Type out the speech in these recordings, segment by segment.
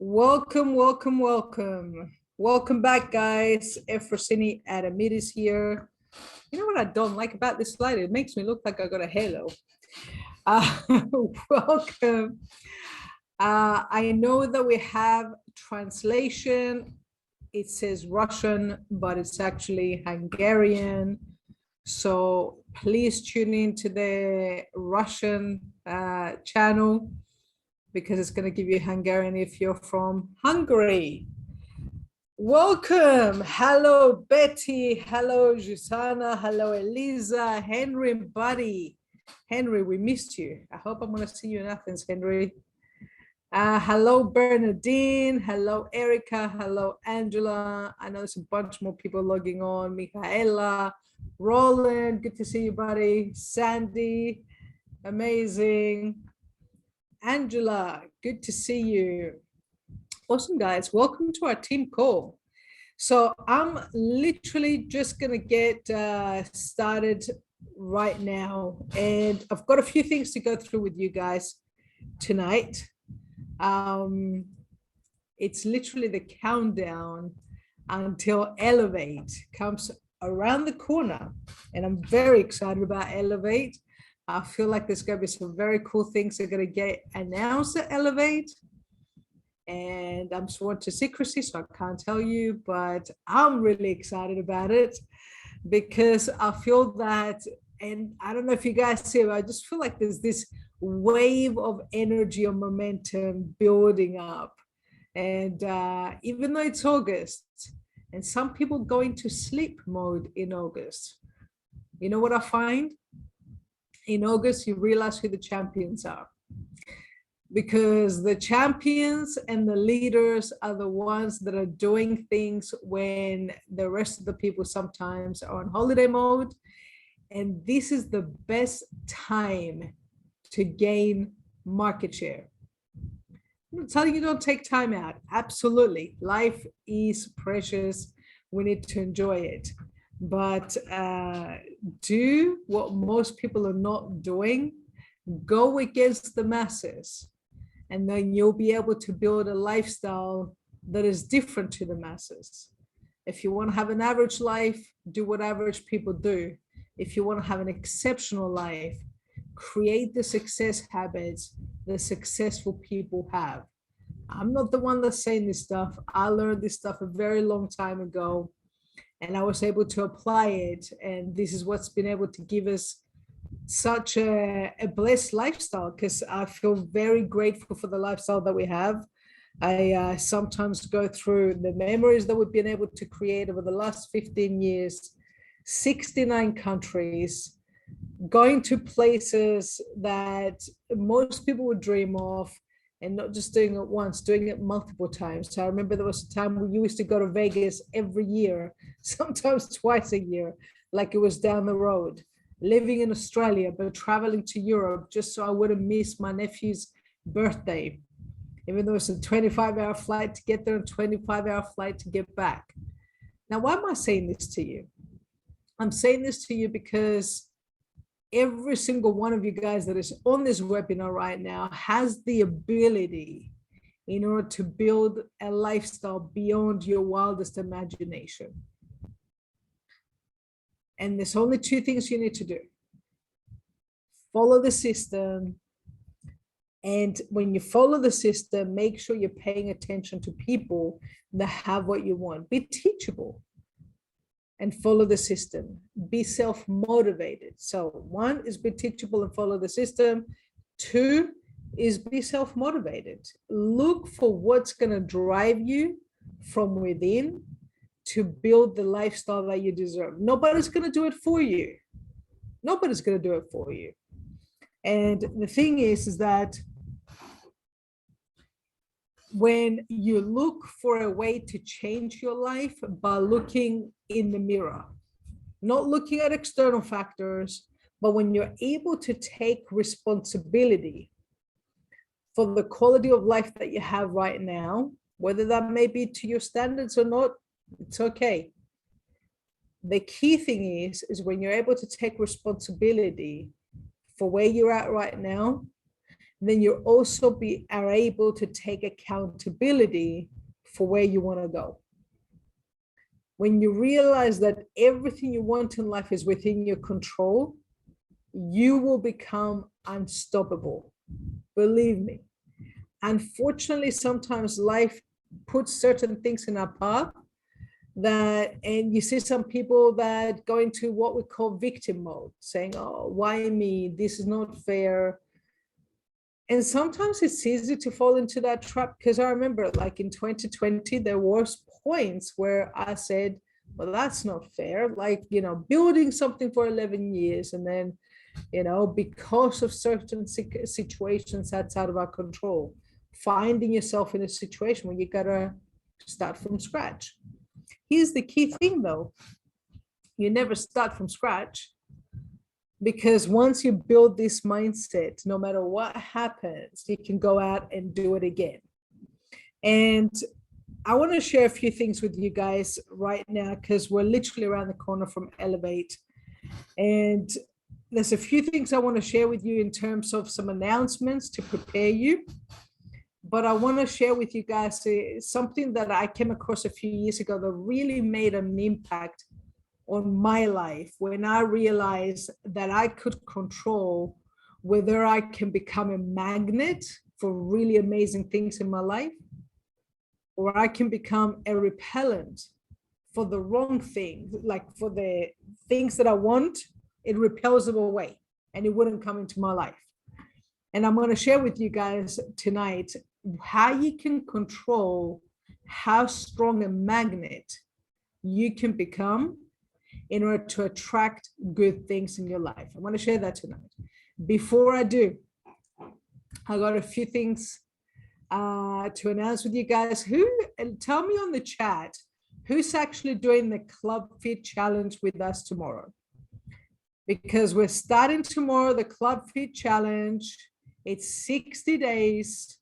Welcome, welcome, welcome. Welcome back, guys. Efrosyni Adamid is here. You know what I don't like about this slide? It makes me look like I got a halo. Welcome. I know that we have translation. It says Russian, but it's actually Hungarian. So please tune into the Russian channel, because it's going to give you Hungarian if you're from Hungary. Welcome. Hello, Betty. Hello, Jusana. Hello, Eliza, Henry, Buddy. Henry, we missed you. I hope I'm going to see you in Athens, Henry. Hello, Bernadine. Hello, Erica. Hello, Angela. I know there's a bunch more people logging on. Michaela, Roland. Good to see you, buddy. Sandy. Amazing. Angela, good to see you. Awesome, guys. Welcome to our team call. So I'm literally just going to get started right now. And I've got a few things to go through with you guys tonight. It's literally the countdown until Elevate comes around the corner. And I'm very excited about Elevate. I feel like there's going to be some very cool things that are going to get announced at Elevate. And I'm sworn to secrecy, so I can't tell you, but I'm really excited about it because I feel that, and I don't know if you guys see it, but I just feel like there's this wave of energy or momentum building up. And even though it's August, and some people go into sleep mode in August, you know what I find? In August, you realize who the champions are, because the champions and the leaders are the ones that are doing things when the rest of the people sometimes are on holiday mode. And this is the best time to gain market share. I'm not telling you don't take time out. Absolutely. Life is precious. We need to enjoy it. But do what most people are not doing. Go against the masses, and then you'll be able to build a lifestyle that is different to the masses. If you want to have an average life, do what average people do. If you want to have an exceptional life, create the success habits that successful people have. I'm not the one that's saying this stuff. I learned this stuff a very long time ago, and I was able to apply it. And this is what's been able to give us such a blessed lifestyle, because I feel very grateful for the lifestyle that we have. I sometimes go through the memories that we've been able to create over the last 15 years, 69 countries, going to places that most people would dream of, and not just doing it once, doing it multiple times. So I remember there was a time we used to go to Vegas every year, sometimes twice a year, like it was down the road, living in Australia, but traveling to Europe just so I wouldn't miss my nephew's birthday, even though it's a 25-hour flight to get there and 25-hour flight to get back. Now, why am I saying this to you? I'm saying this to you because every single one of you guys that is on this webinar right now has the ability in order to build a lifestyle beyond your wildest imagination. And there's only two things you need to do. Follow the system. And when you follow the system, make sure you're paying attention to people that have what you want. Be teachable and follow the system. Be self-motivated. So one is be teachable and follow the system. Two is be self-motivated. Look for what's going to drive you from within to build the lifestyle that you deserve. Nobody's going to do it for you. Nobody's going to do it for you. And the thing is that when you look for a way to change your life by looking in the mirror, not looking at external factors, but when you're able to take responsibility for the quality of life that you have right now, whether that may be to your standards or not, it's okay. The key thing is when you're able to take responsibility for where you're at right now, then you also are able to take accountability for where you want to go. When you realize that everything you want in life is within your control, you will become unstoppable. Believe me. Unfortunately, sometimes life puts certain things in our path and you see some people that go into what we call victim mode, saying, oh, why me? This is not fair. And sometimes it's easy to fall into that trap, because I remember like in 2020, there was points where I said, well, that's not fair. Like, building something for 11 years and then, because of certain situations that's out of our control, finding yourself in a situation where you gotta start from scratch. Here's the key thing though. You never start from scratch, because once you build this mindset, no matter what happens, you can go out and do it again. And I want to share a few things with you guys right now, because we're literally around the corner from Elevate. And there's a few things I want to share with you in terms of some announcements to prepare you. But I want to share with you guys something that I came across a few years ago that really made an impact on my life, when I realized that I could control whether I can become a magnet for really amazing things in my life, or I can become a repellent for the wrong thing, like for the things that I want, it repels them away and it wouldn't come into my life. And I'm going to share with you guys tonight how you can control how strong a magnet you can become in order to attract good things in your life. I want to share that tonight. Before I do, I got a few things to announce with you guys. Tell me on the chat, who's actually doing the Club Fit Challenge with us tomorrow? Because we're starting tomorrow, the Club Fit Challenge. It's 60 days.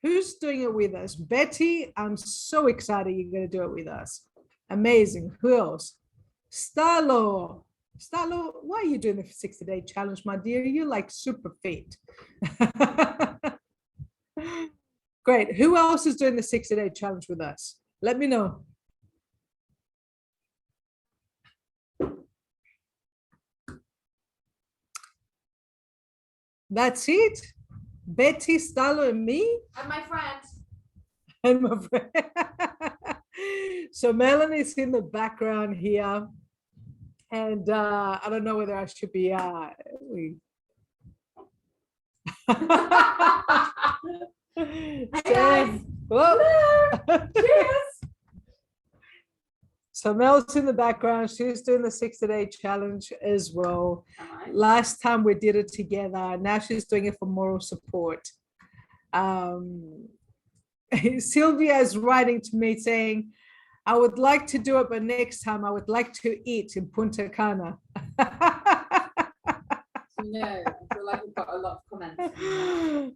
Who's doing it with us? Betty, I'm so excited you're going to do it with us. Amazing. Who else? Starlo, why are you doing the 60-day challenge, my dear? You're like super fit. Great. Who else is doing the 60-day challenge with us? Let me know. That's it. Betty, Starlo, and me. And my friend. And my friend. So Melanie's in the background here. And I don't know whether I should be Hey Cheers. So Mel's in the background. She's doing the 60-day challenge as well. Last time we did it together. Now she's doing it for moral support. Sylvia is writing to me saying, I would like to do it, but next time I would like to eat in Punta Cana. No, I feel like we've got a lot of comments.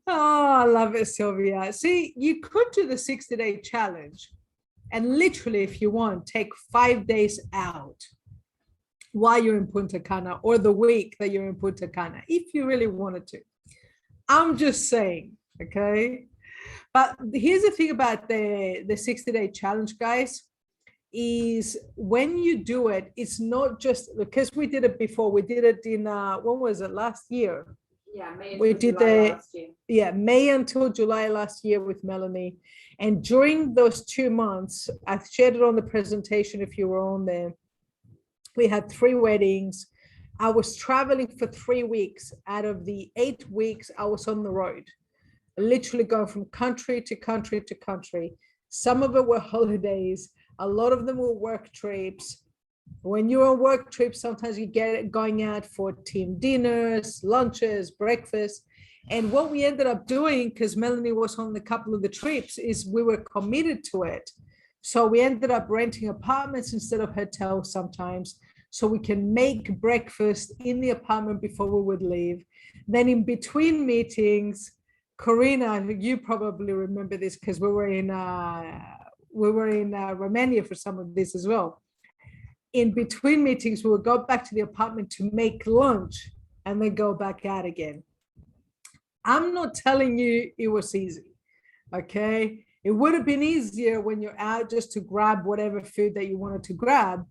Oh, I love it, Sylvia. See, you could do the 60-day challenge and literally, if you want, take 5 days out while you're in Punta Cana, or the week that you're in Punta Cana, if you really wanted to. I'm just saying, okay? But here's the thing about the 60-day challenge, guys, is when you do it, it's not just because we did it before. We did it in when was it, last year? Yeah, May we did July last year. Yeah, May until July last year with Melanie. And during those 2 months, I shared it on the presentation if you were on there. We had 3 weddings. I was traveling for 3 weeks. Out of the 8 weeks, I was on the road, literally going from country to country to country. Some of it were holidays. A lot of them were work trips. When you're on work trips, sometimes you get it going out for team dinners, lunches, breakfast. And what we ended up doing, because Melanie was on a couple of the trips, is we were committed to it. So we ended up renting apartments instead of hotels sometimes, so we can make breakfast in the apartment before we would leave. Then in between meetings, Corina, you probably remember this because we were in Romania for some of this as well. In between meetings, we would go back to the apartment to make lunch and then go back out again. I'm not telling you it was easy. Okay. It would have been easier when you're out just to grab whatever food that you wanted to grab.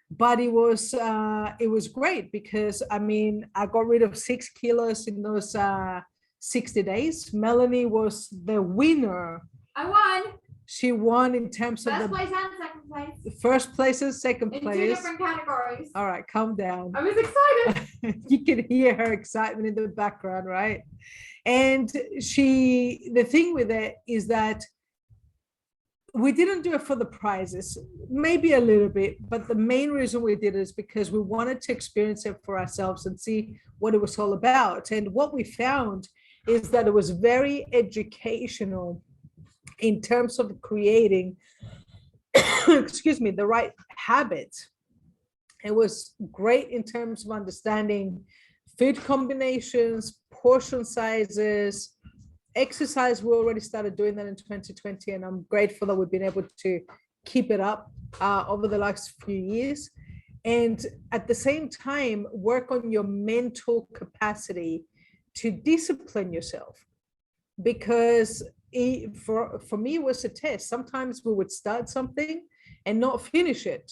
But it was great because I mean, I got rid of 6 kilos in those 60 days. Melanie was the winner. I won. She won in terms of First the place and second place. first place and second In place. 2 different categories. All right, calm down. I was excited. You can hear her excitement in the background, right? And the thing with it is that we didn't do it for the prizes, maybe a little bit, but the main reason we did it is because we wanted to experience it for ourselves and see what it was all about. And what we found is that it was very educational in terms of creating, excuse me, the right habits. It was great in terms of understanding food combinations, portion sizes, exercise. We already started doing that in 2020, and I'm grateful that we've been able to keep it up over the last few years. And at the same time, work on your mental capacity to discipline yourself. Because for me, it was a test. Sometimes we would start something and not finish it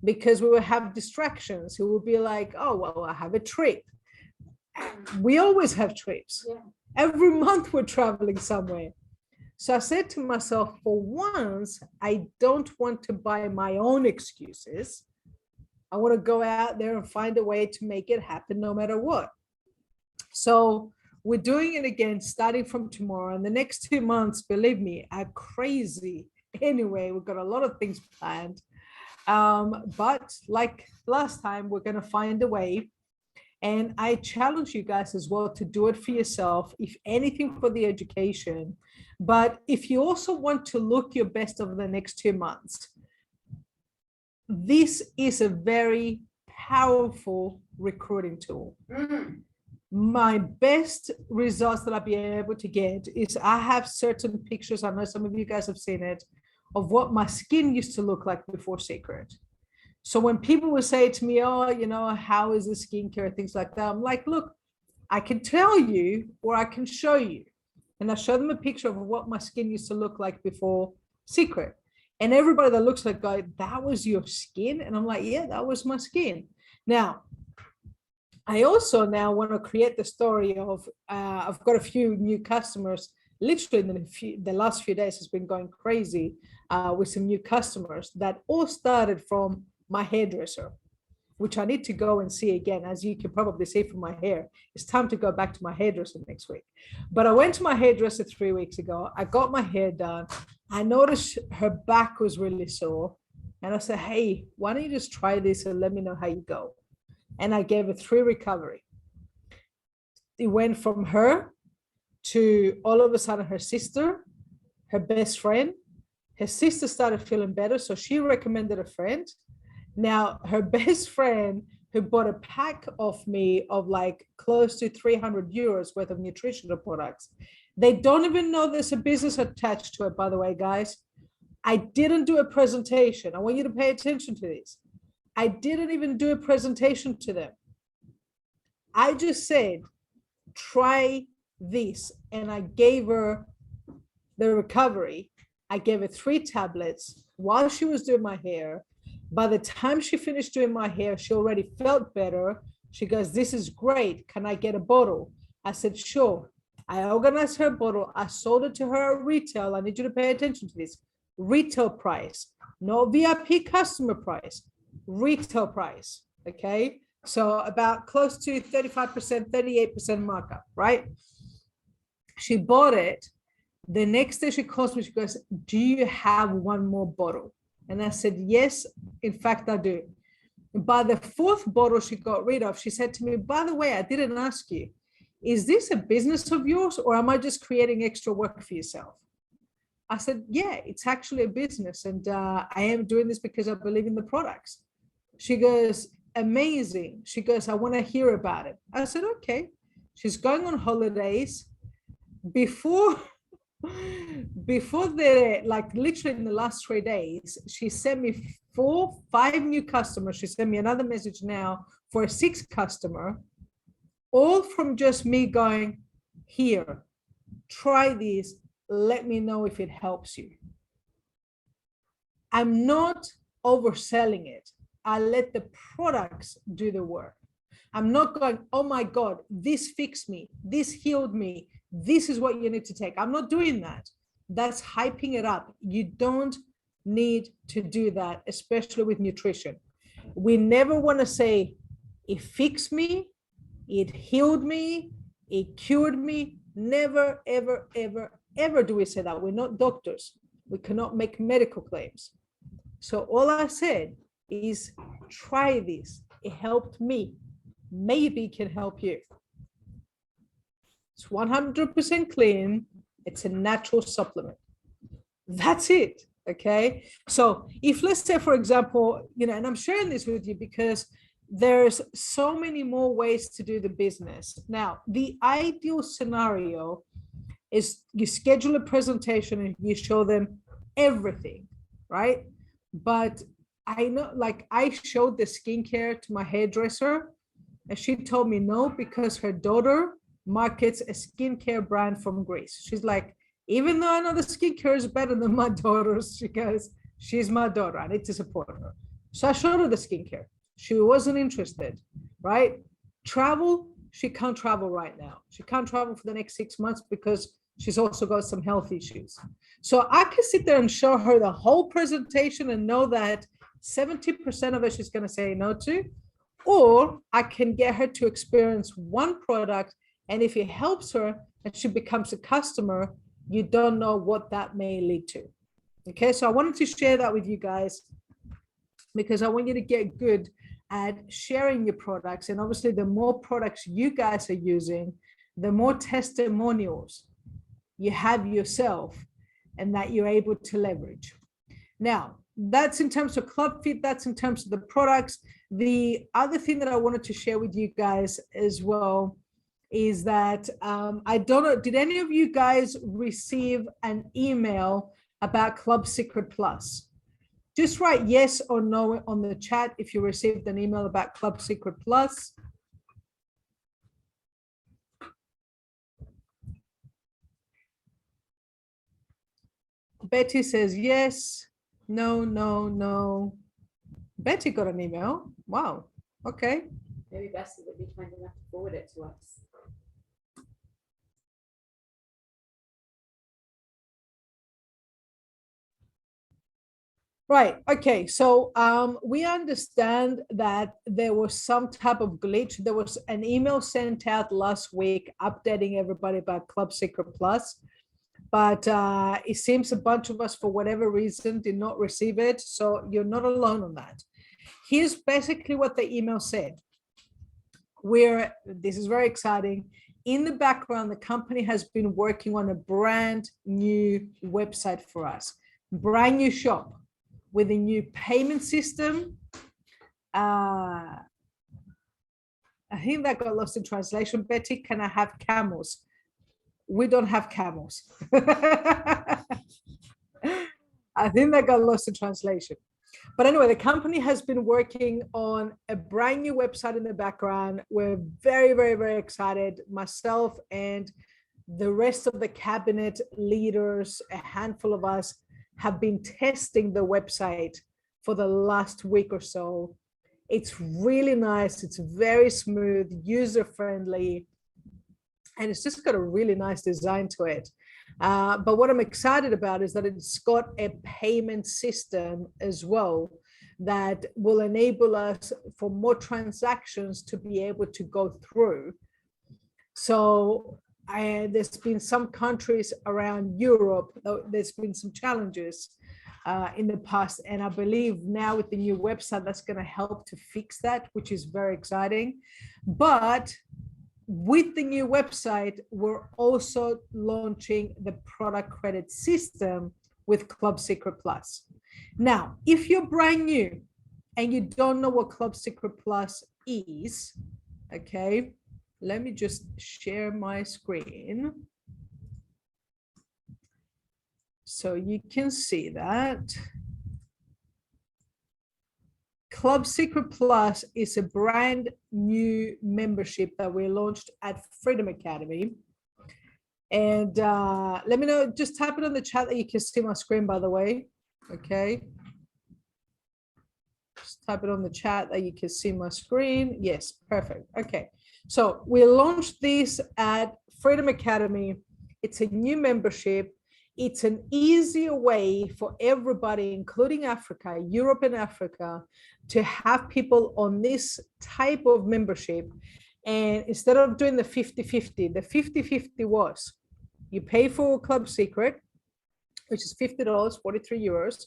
because we would have distractions. It would be like, oh, well, I have a trip. We always have trips. Yeah. Every month we're traveling somewhere. So I said to myself, for once, I don't want to buy my own excuses. I want to go out there and find a way to make it happen no matter what. So we're doing it again, starting from tomorrow. And the next 2 months, believe me, are crazy. Anyway, we've got a lot of things planned. But like last time, we're going to find a way. And I challenge you guys as well to do it for yourself, if anything for the education. But if you also want to look your best over the next 2 months, this is a very powerful recruiting tool. Mm. My best results that I've been able to get is I have certain pictures, I know some of you guys have seen it, of what my skin used to look like before Seacret. So when people would say to me, oh, you know, how is the skincare, things like that, I'm like, look, I can tell you or I can show you. And I show them a picture of what my skin used to look like before Seacret. And everybody that looks like, that was your skin? And I'm like, yeah, that was my skin. Now, I also now want to create the story of, I've got a few new customers, literally in the last few days has been going crazy with some new customers that all started from my hairdresser, which I need to go and see again. As you can probably see from my hair, it's time to go back to my hairdresser next week. But I went to my hairdresser 3 weeks ago. I got my hair done. I noticed her back was really sore. And I said, hey, why don't you just try this and let me know how you go? And I gave her 3 recovery. It went from her to all of a sudden her sister, her best friend. Her sister started feeling better, so she recommended a friend. Now, her best friend, who bought a pack of me of like close to 300 euros worth of nutritional products, they don't even know there's a business attached to it, by the way, guys. I didn't do a presentation. I want you to pay attention to this. I didn't even do a presentation to them. I just said, try this. And I gave her the recovery. I gave her 3 tablets while she was doing my hair. By the time she finished doing my hair, she already felt better. She goes, this is great. Can I get a bottle? I said, sure. I organized her bottle. I sold it to her at retail. I need you to pay attention to this. Retail price, no VIP customer price. Retail price, okay? So about close to 35%, 38% markup, right? She bought it. The next day she calls me, she goes, do you have 1 more bottle? And I said, yes, in fact, I do. By the 4th bottle she got rid of, she said to me, by the way, I didn't ask you, is this a business of yours or am I just creating extra work for yourself? I said, yeah, it's actually a business. And I am doing this because I believe in the products. She goes, amazing. She goes, I want to hear about it. I said, okay. She's going on holidays. Before the, like literally in the last 3 days, she sent me 5 new customers. She sent me another message now for a 6th customer, all from just me going, here, try this, let me know if it helps you. I'm not overselling it. I let the products do the work. I'm not going, oh my God, this fixed me, this healed me, this is what you need to take. I'm not doing that. That's hyping it up. You don't need to do that, especially with nutrition. We never want to say, it fixed me, it healed me, it cured me. Never, ever, ever, ever do we say that. We're not doctors. We cannot make medical claims. So all I said is try this. It helped me. Maybe it can help you. It's 100% clean. It's a natural supplement. That's it. Okay. So if, let's say, for example, and I'm sharing this with you because there's so many more ways to do the business. Now, the ideal scenario is you schedule a presentation and you show them everything, right? But I know, like, I showed the skincare to my hairdresser and she told me no, because her daughter markets a skincare brand from Greece. She's like, even though I know the skincare is better than my daughter's, because she's my daughter, I need to support her. So I showed her the skincare. She wasn't interested, right? Travel, she can't travel right now. She can't travel for the next 6 months because she's also got some health issues. So I can sit there and show her the whole presentation and know that 70% of it she's going to say no to, or I can get her to experience one product, and if it helps her and she becomes a customer, you don't know what that may lead to. Okay, so I wanted to share that with you guys because I want you to get good at sharing your products. And obviously, the more products you guys are using, the more testimonials you have yourself and that you're able to leverage. Now, that's in terms of Club Fit, that's in terms of the products. The other thing that I wanted to share with you guys as well is that I don't know, did any of you guys receive an email about Club Seacret Plus? Just write yes or no on the chat if you received an email about Club Seacret Plus. Betty says yes. No, no, no. Betty got an email. Wow. Okay. Maybe Bessie would be kind enough to forward it to us. Right. Okay. So we understand that there was some type of glitch. There was an email sent out last week updating everybody about Club Seacret Plus, but it seems a bunch of us, for whatever reason, did not receive it. So you're not alone on that. Here's basically what the email said. This is very exciting. In the background, the company has been working on a brand new website for us, brand new shop with a new payment system. I think that got lost in translation. Betty, can I have camels? We don't have camels. I think that got lost in translation. But anyway, the company has been working on a brand new website in the background. We're very, very, very excited. Myself and the rest of the cabinet leaders, a handful of us, have been testing the website for the last week or so. It's really nice. It's very smooth, user-friendly, and it's just got a really nice design to it. But what I'm excited about is that it's got a payment system as well that will enable us for more transactions to be able to go through. So there's been some countries around Europe, there's been some challenges in the past. And I believe now with the new website, that's going to help to fix that, which is very exciting. But with the new website, we're also launching the product credit system with Club Seacret Plus. Now, if you're brand new and you don't know what Club Seacret Plus is, okay, let me just share my screen so you can see that. Club Seacret Plus is a brand new membership that we launched at Freedom Academy. And let me know, just type it on the chat that you can see my screen, by the way. Okay. Just type it on the chat that you can see my screen. Yes, perfect. Okay. So we launched this at Freedom Academy. It's a new membership. It's an easier way for everybody, including Africa, Europe and Africa, to have people on this type of membership. And instead of doing the 50-50, the 50-50 was you pay for Club Seacret, which is $50, 43 euros.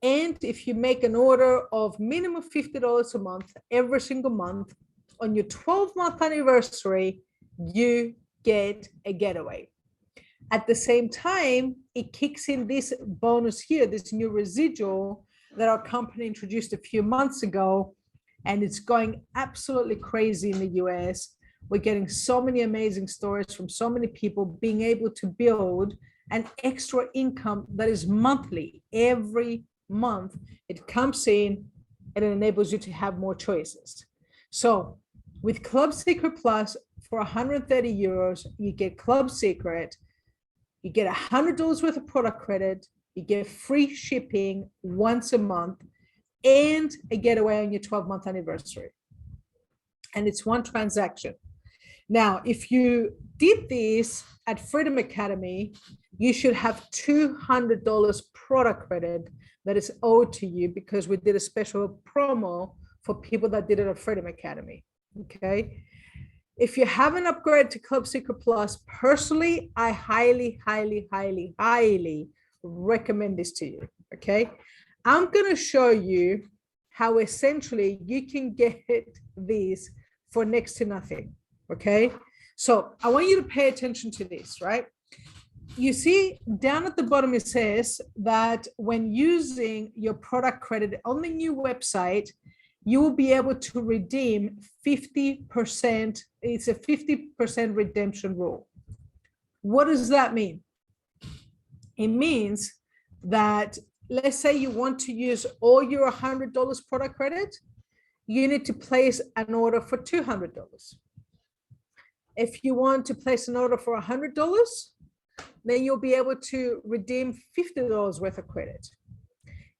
And if you make an order of minimum $50 a month, every single month, on your 12-month anniversary, you get a getaway. At the same time, it kicks in this bonus here, this new residual that our company introduced a few months ago, and it's going absolutely crazy in the US. We're getting so many amazing stories from so many people being able to build an extra income that is monthly. Every month it comes in and it enables you to have more choices. So with Club Seacret Plus, for 130 euros, you get Club Seacret, you get $100 worth of product credit, you get free shipping once a month, and a getaway on your 12-month anniversary. And it's one transaction. Now, if you did this at Freedom Academy, you should have $200 product credit that is owed to you because we did a special promo for people that did it at Freedom Academy. Okay. If you haven't upgraded to Club Seacret Plus, personally, I highly, highly, highly, highly recommend this to you. Okay. I'm going to show you how essentially you can get these for next to nothing. Okay. So I want you to pay attention to this, right? You see down at the bottom, it says that when using your product credit on the new website, you will be able to redeem 50%. It's a 50% redemption rule. What does that mean? It means that, let's say you want to use all your $100 product credit, you need to place an order for $200. If you want to place an order for $100, then you'll be able to redeem $50 worth of credit.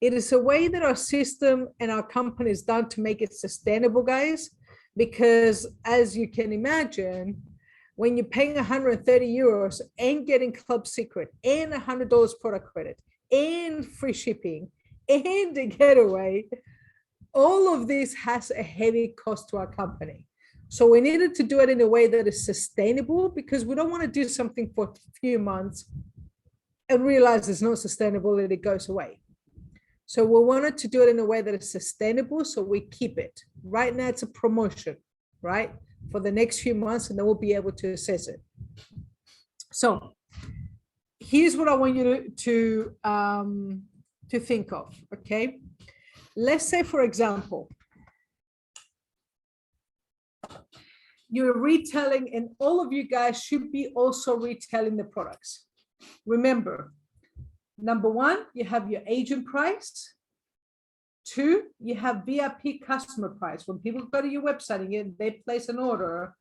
It is a way that our system and our company is done to make it sustainable, guys, because as you can imagine, when you're paying 130 euros and getting Club Seacret and $100 product credit and free shipping and a getaway, all of this has a heavy cost to our company. So we needed to do it in a way that is sustainable, because we don't want to do something for a few months and realize it's not sustainable and it goes away. So we wanted to do it in a way that is sustainable, so we keep it. Right now it's a promotion, right? For the next few months, and then we'll be able to assess it. So here's what I want you to think of, okay? Let's say, for example, you're retailing, and all of you guys should be also retailing the products. Remember, number one, you have your agent price. Two, you have VIP customer price. When people go to your website and they place an order,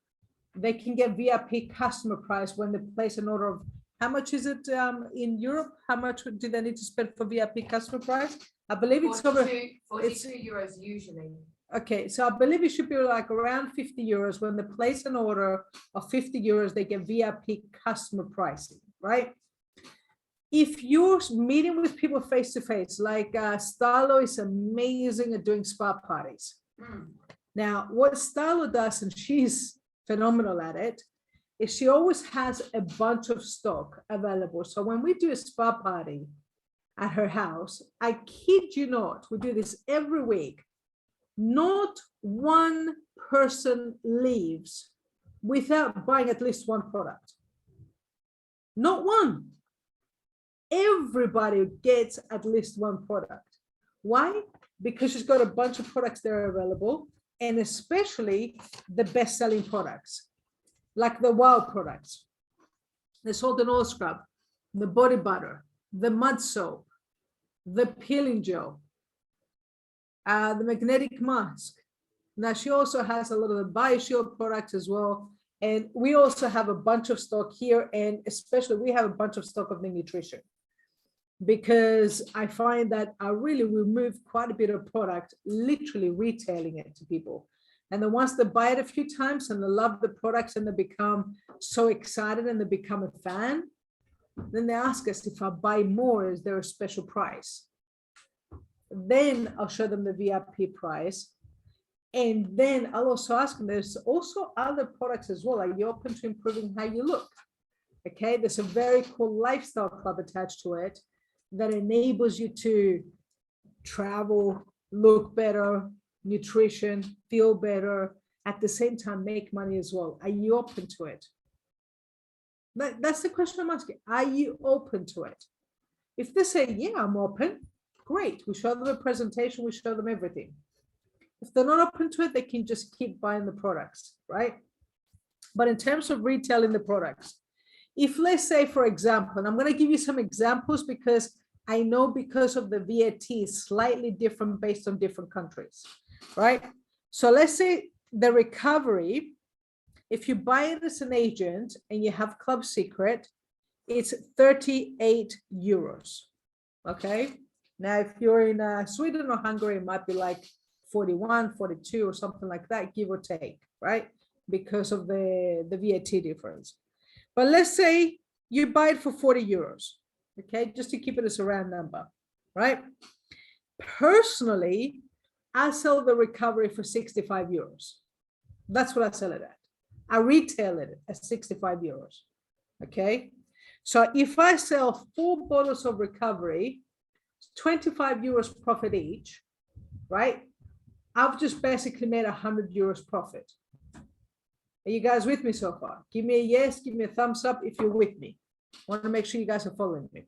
they can get VIP customer price when they place an order of, how much is it in Europe? How much do they need to spend for VIP customer price? I believe it's 42 euros usually. Okay, so I believe it should be like around 50 euros. When they place an order of 50 euros, they get VIP customer pricing, right? If you're meeting with people face to face, like Stalo is amazing at doing spa parties. Now, what Stalo does, and she's phenomenal at it, is she always has a bunch of stock available. So when we do a spa party at her house, I kid you not, we do this every week. Not one person leaves without buying at least one product. Not one. Everybody gets at least one product. Why? Because she's got a bunch of products that are available, and especially the best-selling products, like the wow products, the salt and oil scrub, the body butter, the mud soap, the peeling gel, the magnetic mask. Now she also has a lot of the BioShield products as well, And we also have a bunch of stock here, and especially we have a bunch of stock of the nutrition, because I find that I really remove quite a bit of product, literally retailing it to people. And then once they buy it a few times and they love the products and they become so excited and they become a fan, then they ask us, if I buy more, is there a special price? Then I'll show them the VIP price. And then I'll also ask them, there's also other products as well. Are you open to improving how you look? Okay, there's a very cool lifestyle club attached to it that enables you to travel, look better, nutrition, feel better, at the same time make money as well. Are you open to it? That's the question I'm asking. Are you open to it? If they say, yeah, I'm open, great. We show them a presentation, we show them everything. If they're not open to it, they can just keep buying the products, right? But in terms of retailing the products, if let's say, for example, and I'm going to give you some examples because I know because of the VAT is slightly different based on different countries, right? So let's say the recovery, if you buy it as an agent and you have Club Seacret, it's 38 euros, okay? Now, if you're in Sweden or Hungary, it might be like 41, 42 or something like that, give or take, right? Because of the VAT difference. But let's say you buy it for 40 euros, okay? Just to keep it as a round number, right? Personally, I sell the recovery for 65 euros. That's what I sell it at. I retail it at 65 euros, okay? So if I sell 4 bottles of recovery, 25 euros profit each, right? I've just basically made 100 euros profit. Are you guys with me so far? Give me a yes, give me a thumbs up if you're with me. I want to make sure you guys are following me.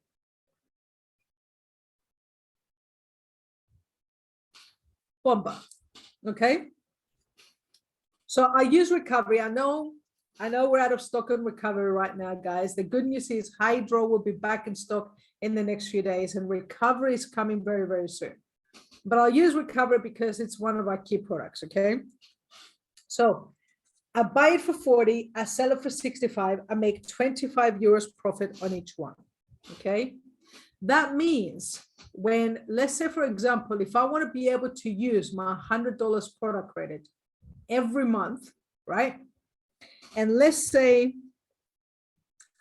Bomba, okay? So I use recovery. I know we're out of stock on recovery right now, guys. The good news is Hydro will be back in stock in the next few days, and recovery is coming very, very soon. But I'll use recovery because it's one of our key products, okay? So I buy it for 40, I sell it for 65, I make 25 euros profit on each one, okay? That means when, let's say, for example, if I want to be able to use my $100 product credit every month, right? And let's say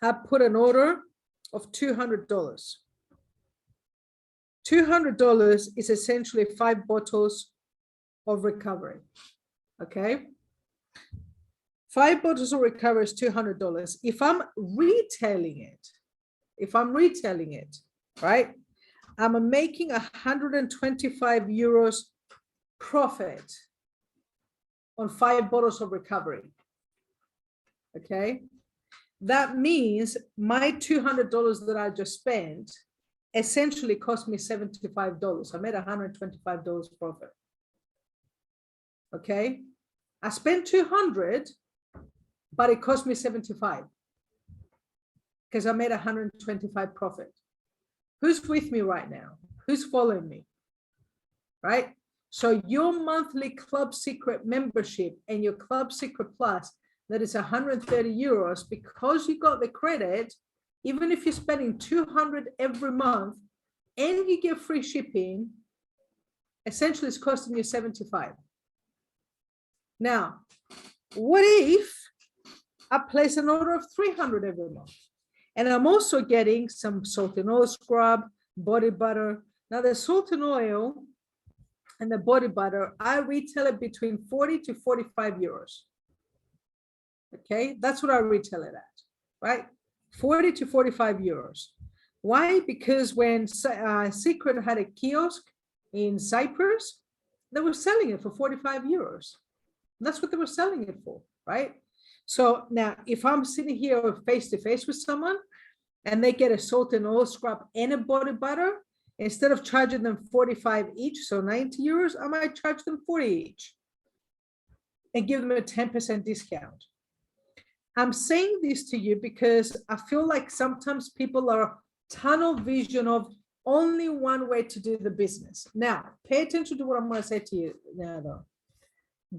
I put an order of $200. $200 is essentially 5 bottles of recovery, okay? 5 bottles of recovery is $200. If I'm retailing it, right? I'm making 125 euros profit on 5 bottles of recovery, okay? That means my $200 that I just spent essentially cost me $75. I made $125 profit, okay? I spent 200, but it cost me 75 because I made 125 profit. Who's with me right now? Who's following me, right? So your monthly Club Seacret membership and your Club Seacret Plus, that is 130 euros, because you got the credit, even if you're spending 200 every month and you get free shipping, essentially it's costing you 75. Now, what if I place an order of 300 every month? And I'm also getting some salt and oil scrub, body butter. Now the salt and oil and the body butter, I retail it between 40 to 45 euros. Okay, that's what I retail it at, right? 40 to 45 euros. Why? Because when Seacret had a kiosk in Cyprus, they were selling it for 45 euros. That's what they were selling it for, right? So now if I'm sitting here face to face with someone and they get a salt and oil scrub and a body butter, instead of charging them 45 each, so 90 euros, I might charge them 40 each and give them a 10% discount. I'm saying this to you because I feel like sometimes people are tunnel vision of only one way to do the business. Now, pay attention to what I'm going to say to you now, though.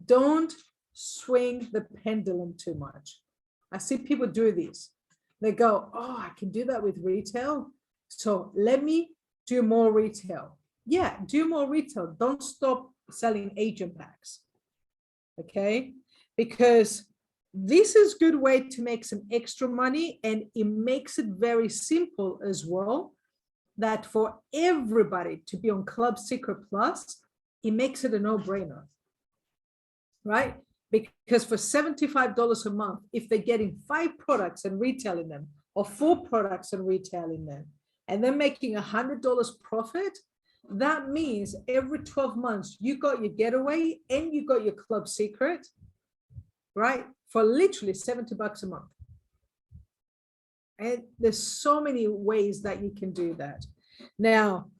Don't swing the pendulum too much. I see people do this. They go, oh, I can do that with retail. So let me do more retail. Yeah, do more retail. Don't stop selling agent packs. Okay, because this is a good way to make some extra money, and it makes it very simple as well, that for everybody to be on Club Seacret Plus, it makes it a no-brainer, right? Because for $75 a month, if they're getting 5 products and retailing them, or 4 products and retailing them, and they're making $100 profit, that means every 12 months, you got your getaway and you got your Club Seacret, right? For literally $70 a month. And there's so many ways that you can do that. Now,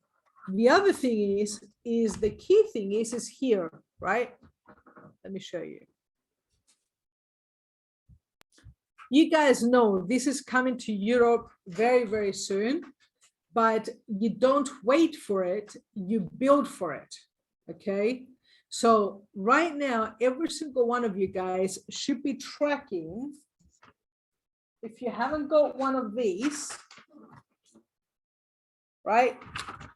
the other thing is the key thing is here, right? Let me show you. You guys know this is coming to Europe very, very soon, but you don't wait for it, you build for it, okay? So right now, every single one of you guys should be tracking. If you haven't got one of these, right?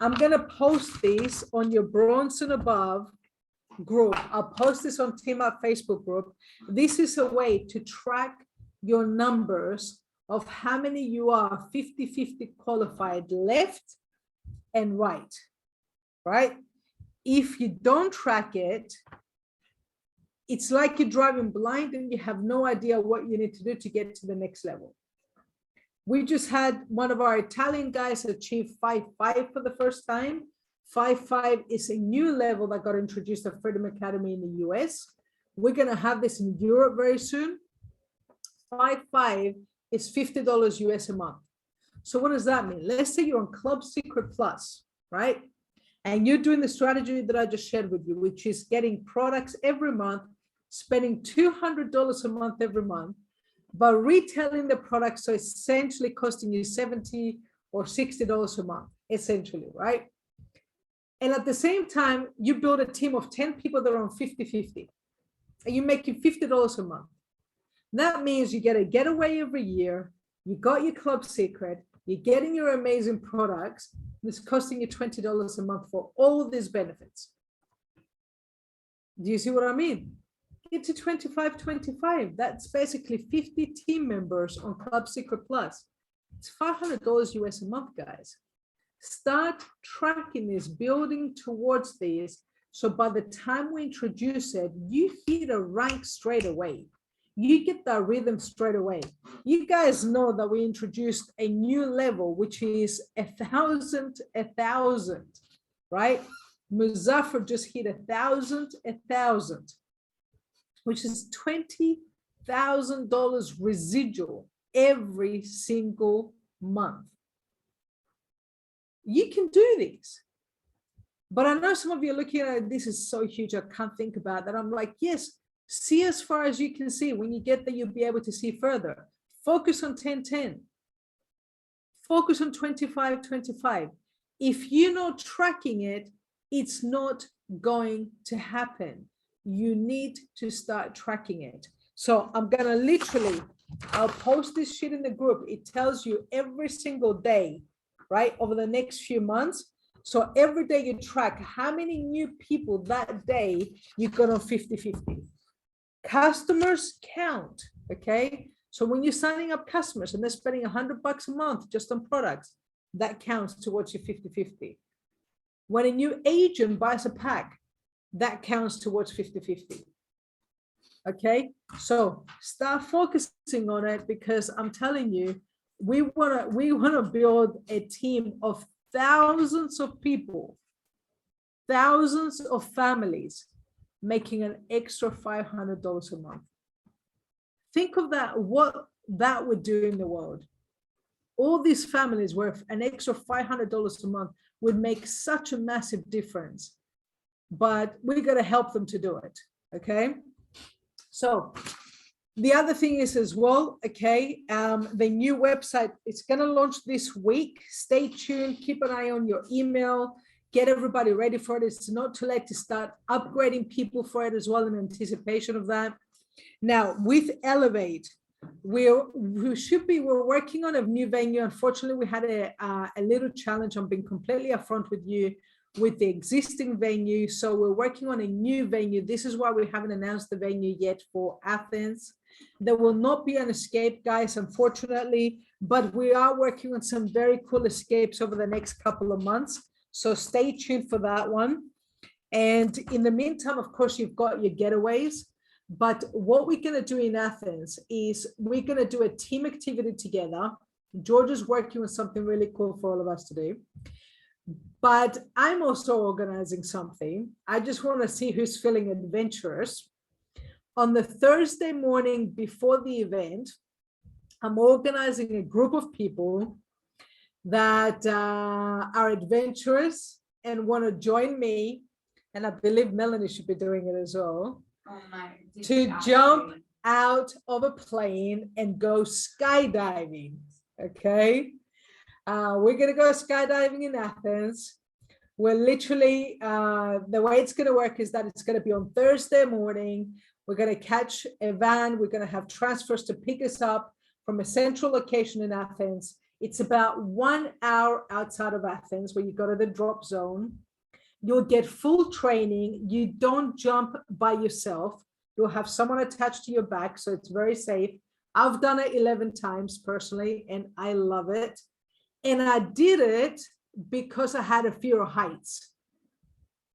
I'm gonna post these on your bronze and above group. I'll post this on Team Up Facebook group. This is a way to track your numbers of how many you are 50-50 qualified left and right, right? If you don't track it, it's like you're driving blind and you have no idea what you need to do to get to the next level. We just had one of our Italian guys achieve 5.5 for the first time. 5.5 is a new level that got introduced at Freedom Academy in the US. We're gonna have this in Europe very soon. 5.5 is $50 US a month. So what does that mean? Let's say you're on Club Seacret Plus, right? And you're doing the strategy that I just shared with you, which is getting products every month, spending $200 a month every month, but retailing the product, so essentially costing you $70 or $60 a month, essentially, right? And at the same time, you build a team of 10 people that are on 50-50, and you're making $50 a month. That means you get a getaway every year, you got your Club Seacret, you're getting your amazing products, it's costing you $20 a month for all these benefits. Do you see what I mean? Get to 25. That's basically 50 team members on Club Seacret Plus. It's $500 US a month, guys. Start tracking this, building towards these. So by the time we introduce it, you hit a rank straight away. You get that rhythm straight away. You guys know that we introduced a new level, which is 1,000, right? Muzaffar just hit 1,000, which is $20,000 residual every single month. You can do this. But I know some of you are looking at it, this is so huge, I can't think about that. I'm like, yes, see as far as you can see. When you get there, you'll be able to see further. Focus on 10-10. Focus on 25-25. If you're not tracking it, it's not going to happen. You need to start tracking it. So I'm gonna I'll post this shit in the group. It tells you every single day, right, over the next few months. So every day you track how many new people that day you got on 50-50. Customers count, okay? So when you're signing up customers and they're spending $100 a month just on products, that counts towards your 50-50. When a new agent buys a pack, that counts towards 50-50. Okay, so start focusing on it, because I'm telling you, we wanna build a team of thousands of people, thousands of families making an extra $500 a month. Think of that, what that would do in the world. All these families worth an extra $500 a month would make such a massive difference, but we got to help them to do it. Okay. So the other thing is as well, okay, the new website, it's going to launch this week. Stay tuned, keep an eye on your email, get everybody ready for it. It's not too late to start upgrading people for it as well in anticipation of that. Now with Elevate, we're working on a new venue. Unfortunately, we had a little challenge. I'm being completely upfront with you with the existing venue. So we're working on a new venue. This is why we haven't announced the venue yet for Athens. There will not be an escape, guys, unfortunately, but we are working on some very cool escapes over the next couple of months. So stay tuned for that one. And in the meantime, of course, you've got your getaways. But what we're going to do in Athens is we're going to do a team activity together. George is working on something really cool for all of us to do. But I'm also organizing something. I just want to see who's feeling adventurous. On the Thursday morning before the event, I'm organizing a group of people that are adventurous and want to join me. And I believe Melanie should be doing it as well. Oh my, To jump out of a plane and go skydiving. Okay. We're going to go skydiving in Athens. We're literally, the way it's going to work is that it's going to be on Thursday morning. We're going to catch a van. We're going to have transfers to pick us up from a central location in Athens. It's about 1 hour outside of Athens where you go to the drop zone. You'll get full training. You don't jump by yourself. You'll have someone attached to your back, so it's very safe. I've done it 11 times personally, and I love it. And I did it because I had a fear of heights.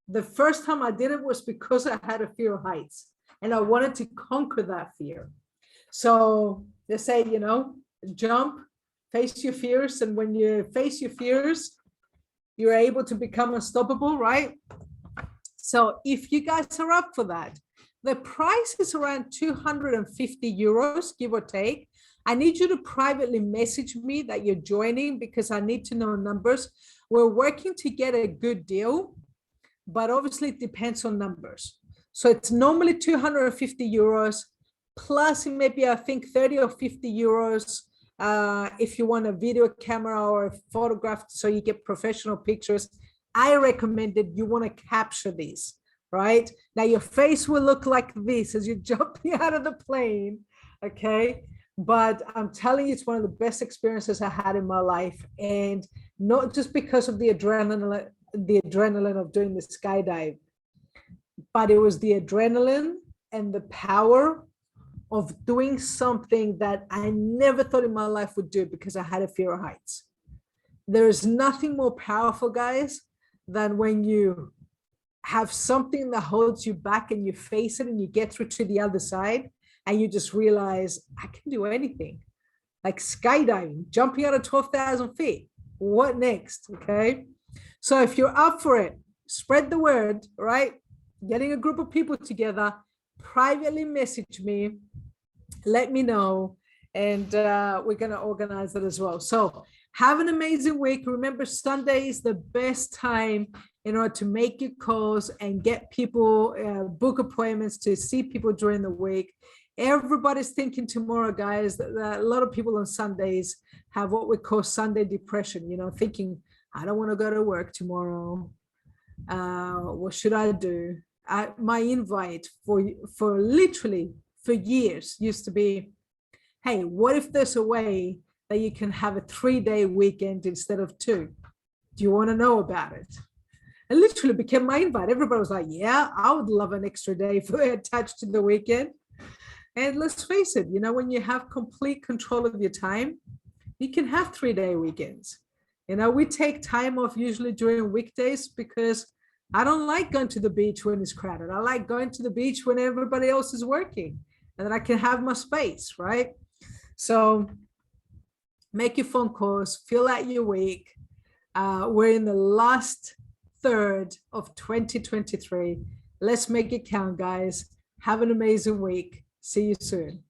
The first time I did it was because I had a fear of heights, and I wanted to conquer that fear. So they say, you know, jump, face your fears, and when you face your fears, you're able to become unstoppable, right? So if you guys are up for that, the price is around 250 euros, give or take. I need you to privately message me that you're joining because I need to know numbers. We're working to get a good deal, but obviously it depends on numbers. So it's normally 250 euros, plus maybe I think 30 or 50 euros if you want a video camera or a photograph so you get professional pictures. I recommend that you want to capture these, right? Now your face will look like this as you're jumping out of the plane, okay? But I'm telling you, it's one of the best experiences I had in my life. And not just because of the adrenaline of doing the skydive, but it was the adrenaline and the power of doing something that I never thought in my life would do because I had a fear of heights. There is nothing more powerful, guys, than when you have something that holds you back and you face it and you get through to the other side and you just realize I can do anything. Like skydiving, jumping out of 12,000 feet. What next? Okay. So if you're up for it, spread the word, right? Getting a group of people together, privately message me, let me know, and we're going to organize it as well. So have an amazing week. Remember, Sunday is the best time in order to make your calls and get people, book appointments to see people during the week. Everybody's thinking tomorrow, guys, that a lot of people on Sundays have what we call Sunday depression, you know, thinking, I don't want to go to work tomorrow. What should I do? My invite for literally for years used to be, hey, what if there's a way that you can have a 3-day weekend instead of 2? Do you want to know about it? It literally became my invite. Everybody was like, yeah, I would love an extra day for attached to the weekend. And let's face it, you know, when you have complete control of your time, you can have 3-day weekends. You know, we take time off usually during weekdays because I don't like going to the beach when it's crowded. I like going to the beach when everybody else is working and then I can have my space, right? So make your phone calls, fill out your week. We're in the last third of 2023. Let's make it count, guys. Have an amazing week. See you soon.